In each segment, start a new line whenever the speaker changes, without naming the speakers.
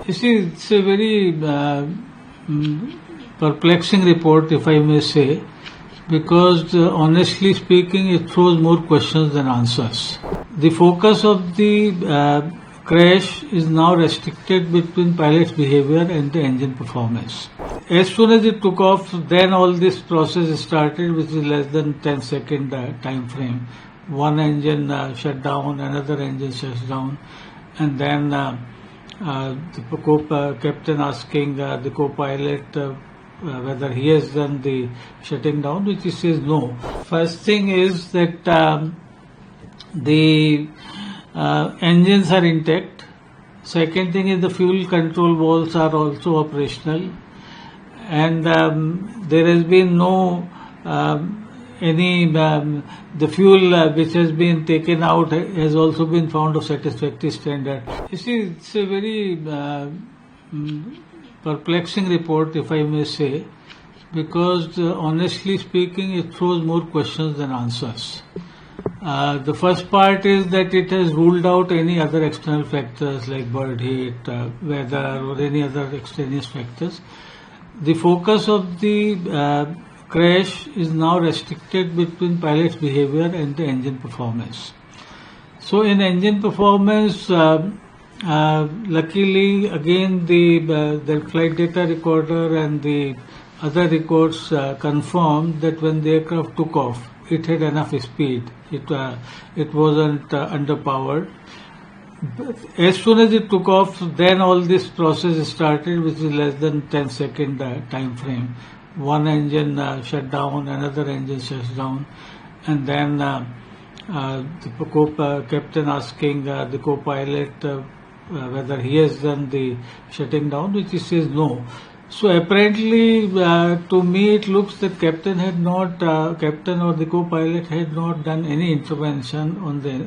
You see, it's a very perplexing report, if I may say, because honestly speaking, it throws more questions than answers. The focus of the crash is now restricted between pilot's behavior and the engine performance. As soon as it took off, then all this process started, which is less than 10-second time frame. One engine shut down, another engine shuts down, and then the captain asking the co-pilot whether he has done the shutting down, which he says no. First thing is that the engines are intact. Second thing is the fuel control valves are also operational, and there has been no the fuel which has been taken out has also been found of satisfactory standard. You see, it's a very perplexing report, if I may say, because honestly speaking, it throws more questions than answers. The first part is that it has ruled out any other external factors like bird heat, weather, or any other extraneous factors. The focus of the crash is now restricted between pilot's behavior and the engine performance. So in engine performance, luckily again the flight data recorder and the other records confirmed that when the aircraft took off, it had enough speed. It wasn't underpowered. As soon as it took off, then all this process started, which is less than 10-second time frame. One engine shut down, another engine shuts down, and then the captain asking the co-pilot whether he has done the shutting down, which he says no. So apparently, to me, it looks that captain or the co-pilot had not done any intervention on the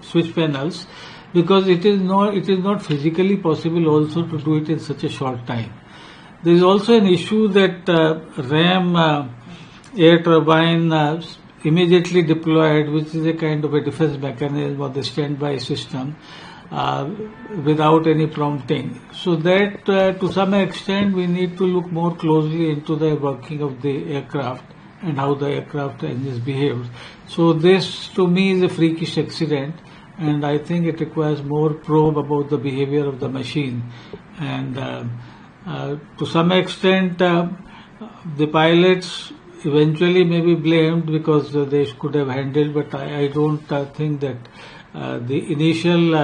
switch panels, because it is not physically possible also to do it in such a short time. There is also an issue that RAM air turbine immediately deployed, which is a kind of a defense mechanism or the standby system, without any prompting. So that to some extent we need to look more closely into the working of the aircraft and how the aircraft engines behave. So this to me is a freakish accident, and I think it requires more probe about the behavior of the machine. And to some extent the pilots eventually may be blamed because they could have handled, but I don't think that the initial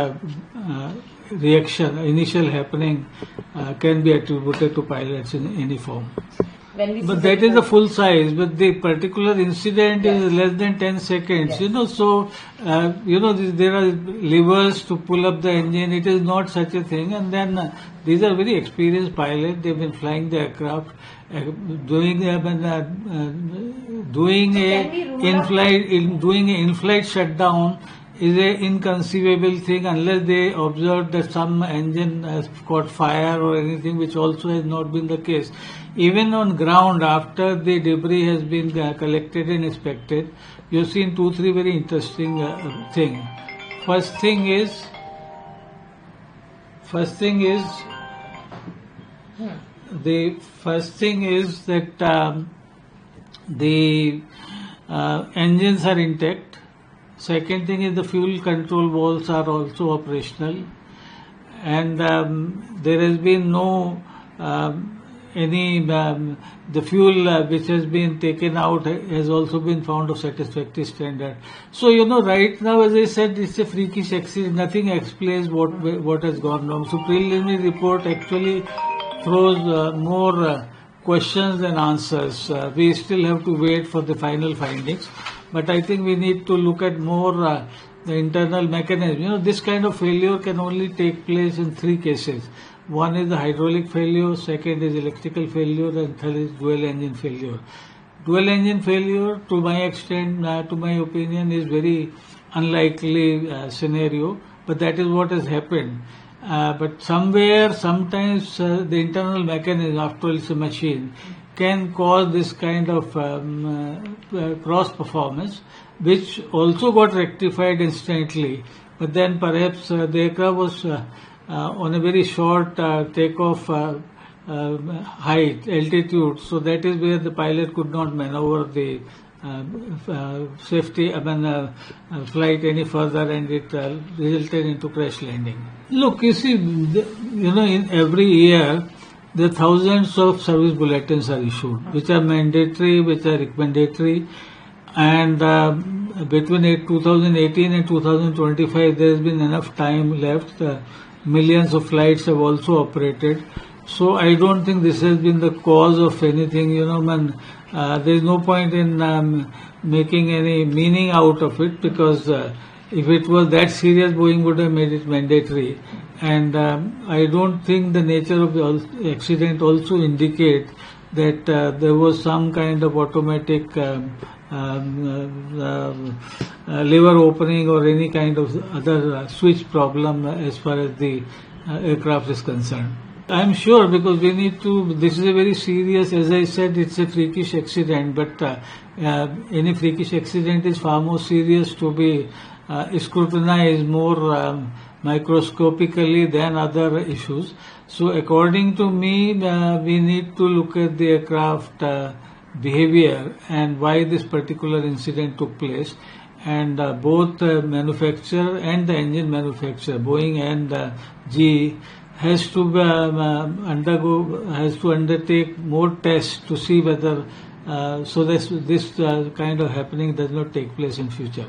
initial happening can be attributed to pilots in any form. But that is the full size, but the particular incident is less than 10 seconds, so, there are levers to pull up the engine. It is not such a thing. And then these are very experienced pilots. They've been flying the aircraft, doing an in-flight shutdown is an inconceivable thing unless they observe that some engine has caught fire or anything, which also has not been the case. Even on ground, after the debris has been collected and inspected, you've seen 2-3 very interesting things. First thing is that the engines are intact. Second thing is the fuel control valves are also operational, and there has been no the fuel which has been taken out has also been found of satisfactory standard. So right now, as I said, it's a freakish accident. Nothing explains what has gone wrong. So preliminary report actually throws more questions than answers. We still have to wait for the final findings, but I think we need to look at more the internal mechanism. This kind of failure can only take place in 3 cases. One is the hydraulic failure, second is electrical failure, and third is dual engine failure. Dual engine failure, to my extent, to my opinion, is very unlikely scenario, but that is what has happened. But sometimes the internal mechanism, after all it's a machine, can cause this kind of cross performance, which also got rectified instantly. But then perhaps the aircraft was on a very short takeoff height, altitude. So that is where the pilot could not maneuver the flight any further, and it resulted into crash landing. Look, you see, in every year, the thousands of service bulletins are issued, which are mandatory, which are recommendatory, and between 2018 and 2025, there has been enough time left. Millions of flights have also operated. So I don't think this has been the cause of anything, there is no point in making any meaning out of it, because if it was that serious, Boeing would have made it mandatory. And I don't think the nature of the accident also indicate that there was some kind of automatic lever opening or any kind of other switch problem as far as the aircraft is concerned. I'm sure, because this is a very serious, as I said, it's a freakish accident, but any freakish accident is far more serious to be scrutinized more microscopically than other issues. So according to me, we need to look at the aircraft behavior and why this particular incident took place. And both the manufacturer and the engine manufacturer, Boeing and GE, has to undertake more tests to see whether so this kind of happening does not take place in future.